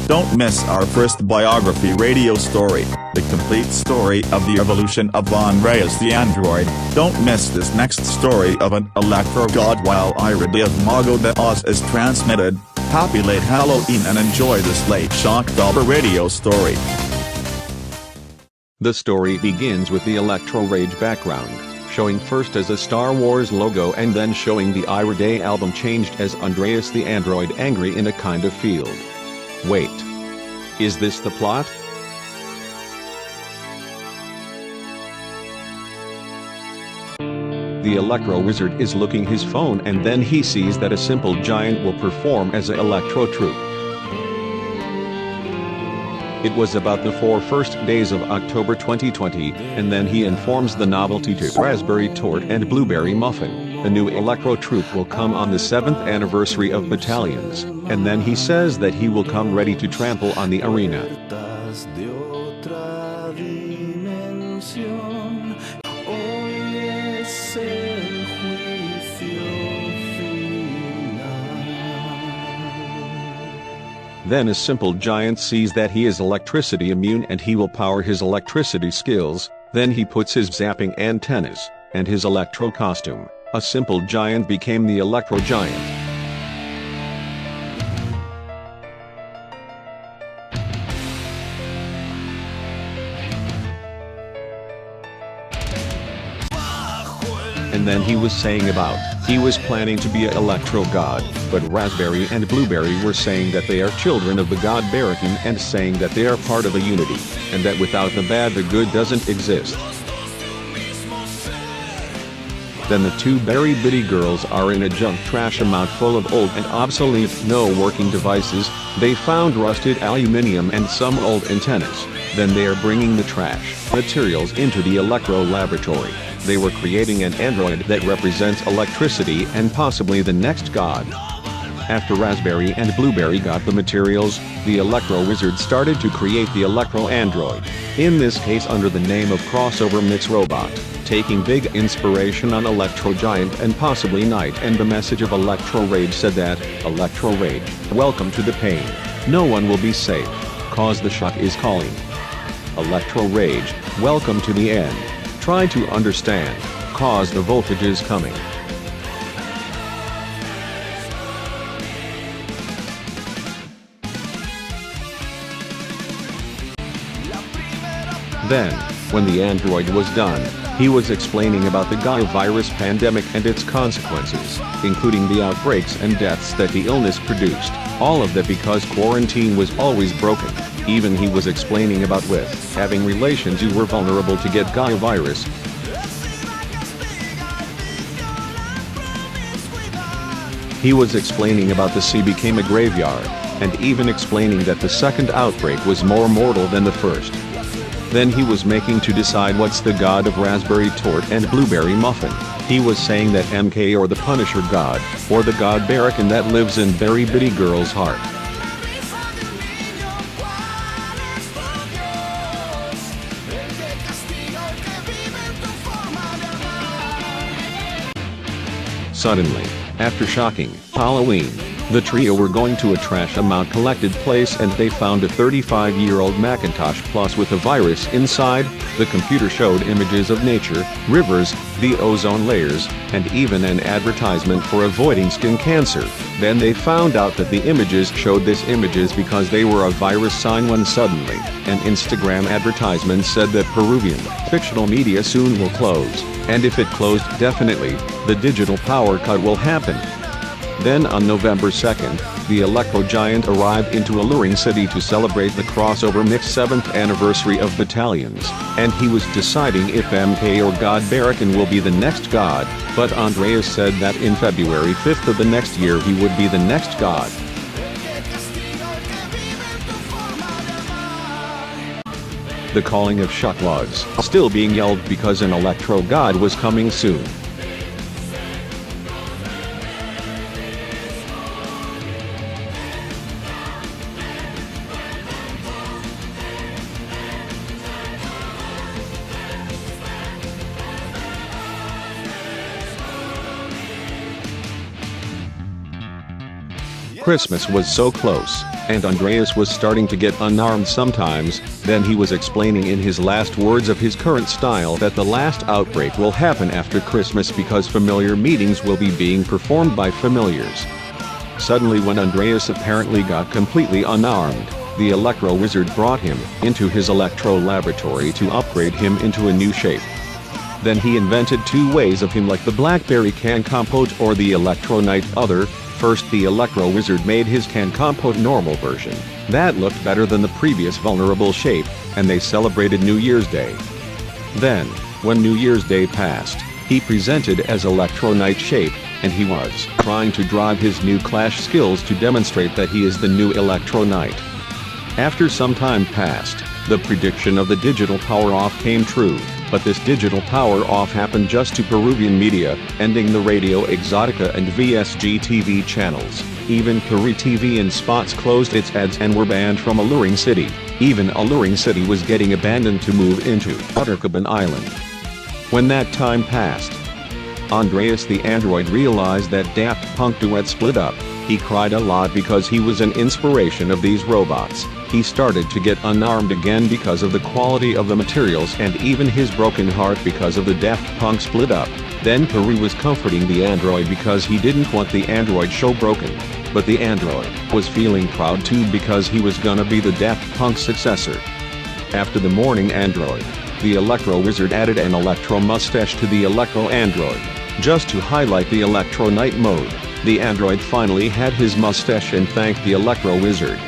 Don't miss our first biography radio story, the complete story of the evolution of Andreas the Android. Don't miss this next story of an electro god while Ira de Mago de Oz is transmitted. Happy late Halloween and enjoy this late shocktober radio story. The story begins with the Electro Rage background, showing first as a Star Wars logo and then showing the Ira Day album changed as Andreas the Android angry in a kind of field. Wait. Is this the plot? The Electro Wizard is looking his phone and then he sees that a simple giant will perform as a Electro troupe. It was about the first 4 days of October 2020, and then he informs the novelty to Raspberry Tort and Blueberry Muffin. A new Electro troupe will come on the 7th anniversary of Battalions, and then he says that he will come ready to trample on the arena. Then a simple giant sees that he is electricity immune and he will power his electricity skills. Then he puts his zapping antennas and his electro costume. A simple giant became the Electro Giant. And then he was saying about, he was planning to be a Electro God, but Raspberry and Blueberry were saying that they are children of the God Barakin and saying that they are part of a unity, and that without the bad the good doesn't exist. Then the two berry bitty girls are in a junk trash amount full of old and obsolete no working devices. They found rusted aluminium and some old antennas. Then they are bringing the trash materials into the Electro laboratory. They were creating an android that represents electricity and possibly the next god. After Raspberry and Blueberry got the materials, the Electro Wizard started to create the Electro Android, in this case under the name of Crossover Mix Robot, taking big inspiration on Electro Giant and possibly Night, and the message of Electro Rage said that, Electro Rage, welcome to the pain. No one will be safe, cause the shock is calling. Electro Rage, welcome to the end. Try to understand, cause the voltage is coming. Then, when the android was done, he was explaining about the Gaia virus pandemic and its consequences, including the outbreaks and deaths that the illness produced, all of that because quarantine was always broken. Even he was explaining about with having relations you were vulnerable to get Gaia virus. He was explaining about the sea became a graveyard, and even explaining that the second outbreak was more mortal than the first. Then he was making to decide what's the god of Raspberry Tort and Blueberry Muffin. He was saying that MK or the Punisher god, or the god Barakin that lives in Berry Bitty Girl's heart. Suddenly, after shocking Halloween, the trio were going to a trash amount collected place and they found a 35-year-old Macintosh Plus with a virus inside. The computer showed images of nature, rivers, the ozone layers, and even an advertisement for avoiding skin cancer. Then they found out that the images showed this images because they were a virus sign when suddenly, an Instagram advertisement said that Peruvian fictional media soon will close, and if it closed definitely, the digital power cut will happen. Then on November 2nd, the Electro Giant arrived into Alluring City to celebrate the Crossover Mix 7th anniversary of Battalions, and he was deciding if MK or God Barakin will be the next god, but Andreas said that in February 5th of the next year he would be the next god. The calling of shock was still being yelled because an Electro god was coming soon. Christmas was so close, and Andreas was starting to get unarmed sometimes. Then he was explaining in his last words of his current style that the last outbreak will happen after Christmas because familiar meetings will be being performed by familiars. Suddenly, when Andreas apparently got completely unarmed, the Electro Wizard brought him into his Electro laboratory to upgrade him into a new shape. Then he invented two ways of him, like the Blackberry Can Compote or the Electro Knight other. First, the Electro Wizard made his Can Compote normal version. That looked better than the previous vulnerable shape, and they celebrated New Year's Day. Then, when New Year's Day passed, he presented as Electro Knight shape, and he was trying to drive his new Clash skills to demonstrate that he is the new Electro Knight. After some time passed, the prediction of the digital power-off came true, but this digital power-off happened just to Peruvian media, ending the Radio Exotica and VSG TV channels. Even Peru TV and Spots closed its ads and were banned from Alluring City. Even Alluring City was getting abandoned to move into Uttercaban Island. When that time passed, Andreas the Android realized that Daft Punk duet split up. He cried a lot because he was an inspiration of these robots. He started to get unarmed again because of the quality of the materials, and even his broken heart because of the Daft Punk split up. Then Peru was comforting the android because he didn't want the android show broken. But the android was feeling proud too because he was gonna be the Daft Punk successor. After the morning android, the Electro Wizard added an Electro mustache to the Electro Android, just to highlight the Electro Knight mode. The android finally had his mustache and thanked the Electro Wizard.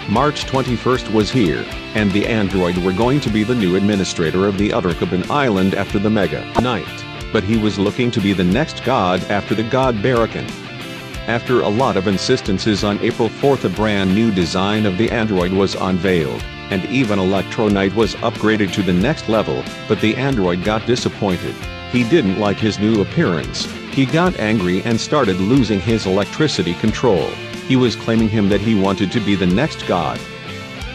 March 21st was here, and the android were going to be the new administrator of the Uttercaban Island after the Mega Knight, but he was looking to be the next god after the god Barracan. After a lot of insistences, on April 4th a brand new design of the android was unveiled, and even Electro Knight was upgraded to the next level, but the android got disappointed. He didn't like his new appearance. He got angry and started losing his electricity control. He was claiming that he wanted to be the next god.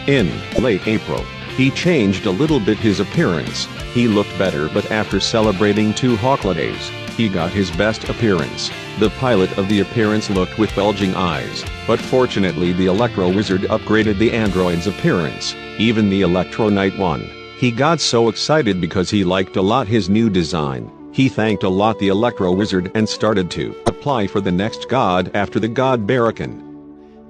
In late April, he changed a little bit his appearance. He looked better, but after celebrating 2 holidays, he got his best appearance. The pilot of the appearance looked with bulging eyes, but fortunately the Electro Wizard upgraded the android's appearance, even the Electro Knight one. He got so excited because he liked a lot his new design. He thanked a lot the Electro Wizard and started to apply for the next god after the god Barracan.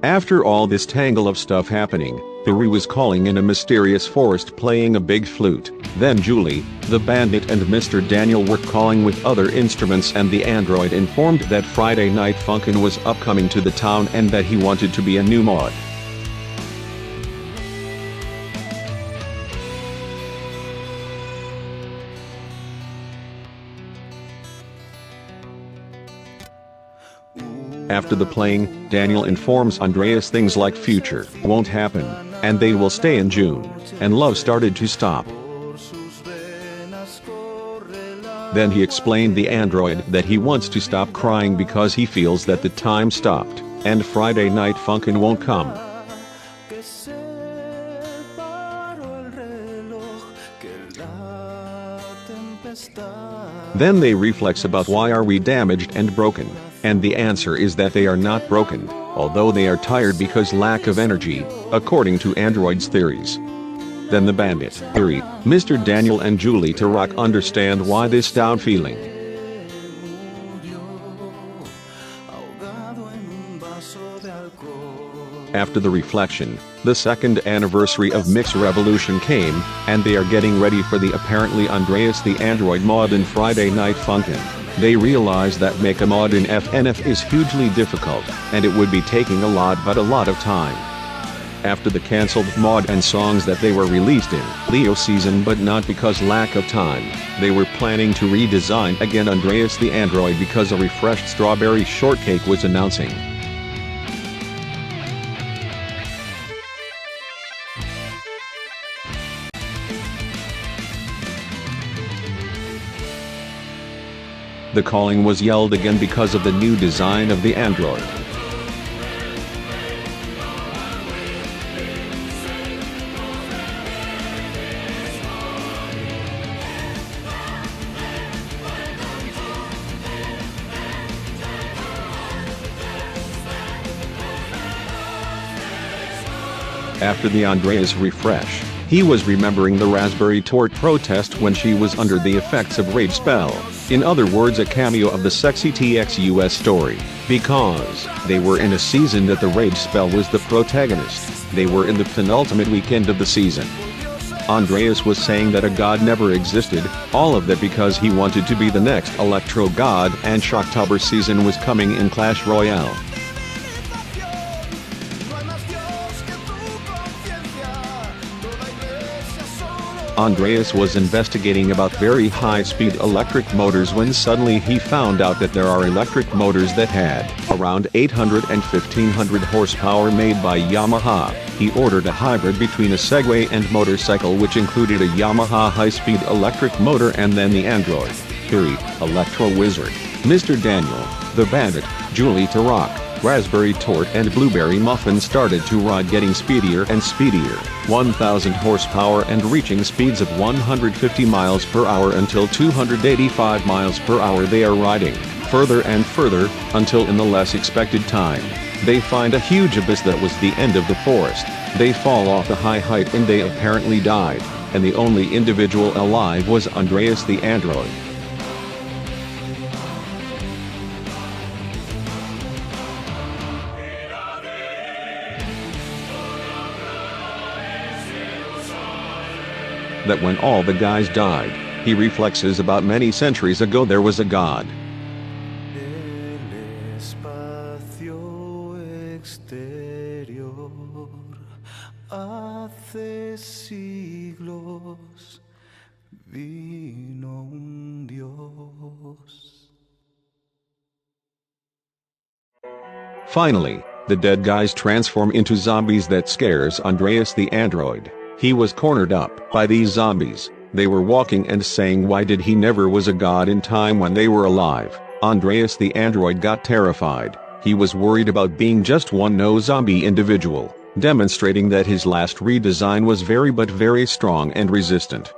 After all this tangle of stuff happening, Peru was calling in a mysterious forest playing a big flute. Then Julie, the bandit, and Mr. Daniel were calling with other instruments, and the android informed that Friday Night Funkin' was upcoming to the town and that he wanted to be a new mod. After the playing, Daniel informs Andreas things like future won't happen, and they will stay in June, and love started to stop. Then he explained the android that he wants to stop crying because he feels that the time stopped, and Friday Night Funkin' won't come. Then they reflex about why are we damaged and broken, and the answer is that they are not broken, although they are tired because lack of energy, according to androids' theories. Then the bandit, theory, Mr. Daniel and Julie to rock understand why this down feeling. After the reflection, the second anniversary of Mix Revolution came, and they are getting ready for the apparently Andreas the Android mod in Friday Night Funkin'. They realize that make a mod in FNF is hugely difficult, and it would be taking a lot of time. After the cancelled mod and songs that they were released in Leo season, but not because lack of time, they were planning to redesign again Andreas the Android because a refreshed strawberry shortcake was announcing. The calling was yelled again because of the new design of the android. After the Andreas refresh, he was remembering the Raspberry Tort protest when she was under the effects of rage spell. In other words, a cameo of the sexy TXUS story. Because they were in a season that the rage spell was the protagonist. They were in the penultimate weekend of the season. Andreas was saying that a god never existed, all of that because he wanted to be the next Electro god, and Shocktober season was coming in Clash Royale. Andreas was investigating about very high-speed electric motors when suddenly he found out that there are electric motors that had around 800 and 1500 horsepower made by Yamaha. He ordered a hybrid between a Segway and motorcycle which included a Yamaha high-speed electric motor, and then the Android, Electro Wizard, Mr. Daniel, the Bandit, Julie to Rock, Raspberry Tort and Blueberry Muffin started to ride, getting speedier and speedier, 1000 horsepower and reaching speeds of 150 miles per hour until 285 miles per hour. They are riding further and further, until in the less expected time, they find a huge abyss that was the end of the forest. They fall off the high height and they apparently died, and the only individual alive was Andreas the Android. That when all the guys died, he reflexes about many centuries ago there was a god. Finally, the dead guys transform into zombies. That scares Andreas the Android. He was cornered up by these zombies. They were walking and saying why did he never was a god in time when they were alive. Andreas the Android got terrified. He was worried about being just one no zombie individual, demonstrating that his last redesign was very strong and resistant.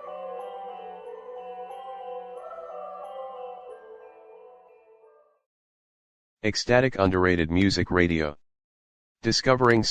Ecstatic underrated music radio. Discovering